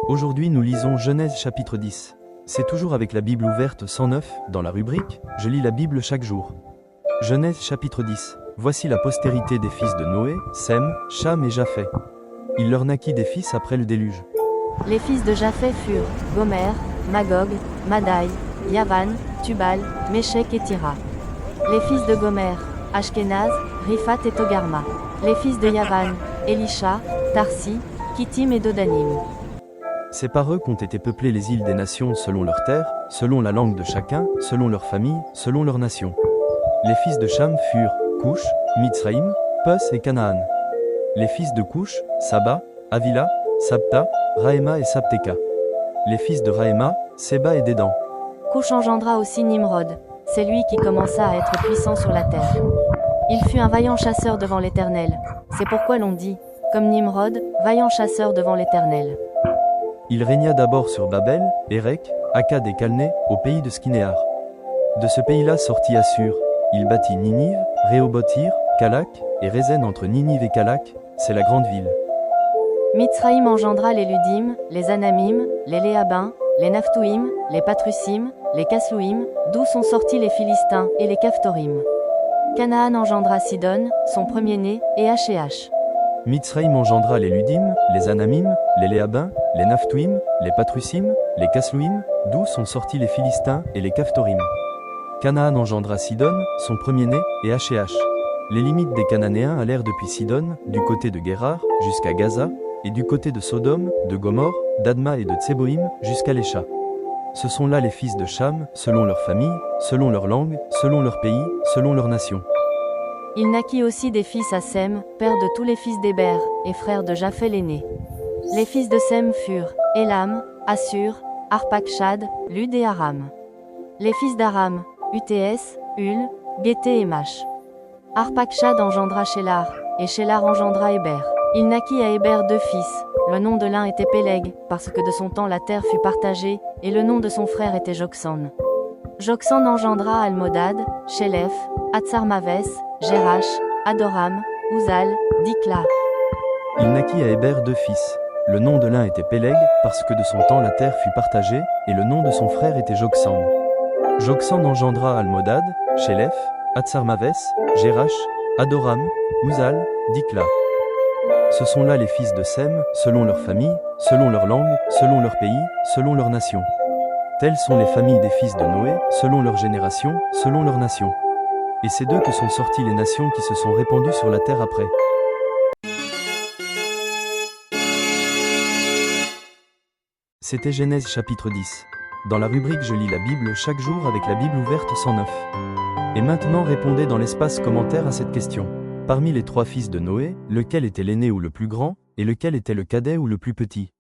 Aujourd'hui nous lisons Genèse chapitre 10. C'est toujours avec la Bible ouverte 109, dans la rubrique « Je lis la Bible chaque jour ». Genèse chapitre 10. Voici la postérité des fils de Noé, Sem, Cham et Japheth. Il leur naquit des fils après le déluge. Les fils de Japheth furent Gomer, Magog, Madai, Yavan, Tubal, Méchec et Tira. Les fils de Gomer, Ashkenaz, Riphat et Togarma. Les fils de Yavan, Elisha, Tarsi, Kittim et Dodanim. C'est par eux qu'ont été peuplées les îles des nations selon leurs terres, selon la langue de chacun, selon leur famille, selon leur nation. Les fils de Cham furent Cush, Mitzraïm, Pus et Canaan. Les fils de Cush, Saba, Avila, Sabta, Raéma et Sabteka. Les fils de Raéma, Séba et Dédan. Cush engendra aussi Nimrod. C'est lui qui commença à être puissant sur la terre. Il fut un vaillant chasseur devant l'Éternel. C'est pourquoi l'on dit, comme Nimrod, vaillant chasseur devant l'Éternel. Il régna d'abord sur Babel, Érec, Akkad et Calné, au pays de Skinéar. De ce pays-là sortit Assur. Il bâtit Ninive, Rehoboth-ir, Calak, et Rézen entre Ninive et Calak, c'est la grande ville. Mitzraïm engendra les Ludim, les Anamim, les Léabins, les Naphtuim, les Patrusim, les Caslouim, d'où sont sortis les Philistins, et les Caphtorim. Canaan engendra Sidon, son premier-né, et H&H. Mitzraïm engendra les Ludim, les Anamim, les Léabins, les Naphtuim, les Patrusim, les Caslouim, d'où sont sortis les Philistins, et les Caphtorim. Canaan engendra Sidon, son premier-né, et H&H. Les limites des Cananéens allèrent depuis Sidon, du côté de Guérar, jusqu'à Gaza, et du côté de Sodome, de Gomorre, d'Adma et de Tseboïm, jusqu'à Lécha. Ce sont là les fils de Cham, selon leur famille, selon leur langue, selon leur pays, selon leur nation. Il naquit aussi des fils à Sem, père de tous les fils d'Héber, et frère de Japheth l'aîné. Les fils de Sem furent Élam, Assur, Arpachshad, Lud et Aram. Les fils d'Aram, UTS, Hul, Guété et Mach. Arpachshad engendra Shélar, et Shélar engendra Héber. Il naquit à Héber 2 fils. Le nom de l'un était Péleg, parce que de son temps la terre fut partagée, et le nom de son frère était Joksan. Joksan engendra Almodad, Shélef, Hatsarmaves, Jérash, Adoram, Uzal, Dikla. Il naquit à Héber 2 fils. Le nom de l'un était Péleg, parce que de son temps la terre fut partagée, et le nom de son frère était Joksan. Joksan engendra Almodad, Shélef, Hatsarmaves, Jérash, Adoram, Uzal, Dikla. Ce sont là les fils de Sem, selon leur famille, selon leur langue, selon leur pays, selon leur nation. Telles sont les familles des fils de Noé, selon leur génération, selon leur nation. Et c'est d'eux que sont sorties les nations qui se sont répandues sur la terre après. C'était Genèse chapitre 10. Dans la rubrique Je lis la Bible chaque jour avec la Bible ouverte 109. Et maintenant répondez dans l'espace commentaire à cette question. Parmi les 3 fils de Noé, lequel était l'aîné ou le plus grand, et lequel était le cadet ou le plus petit?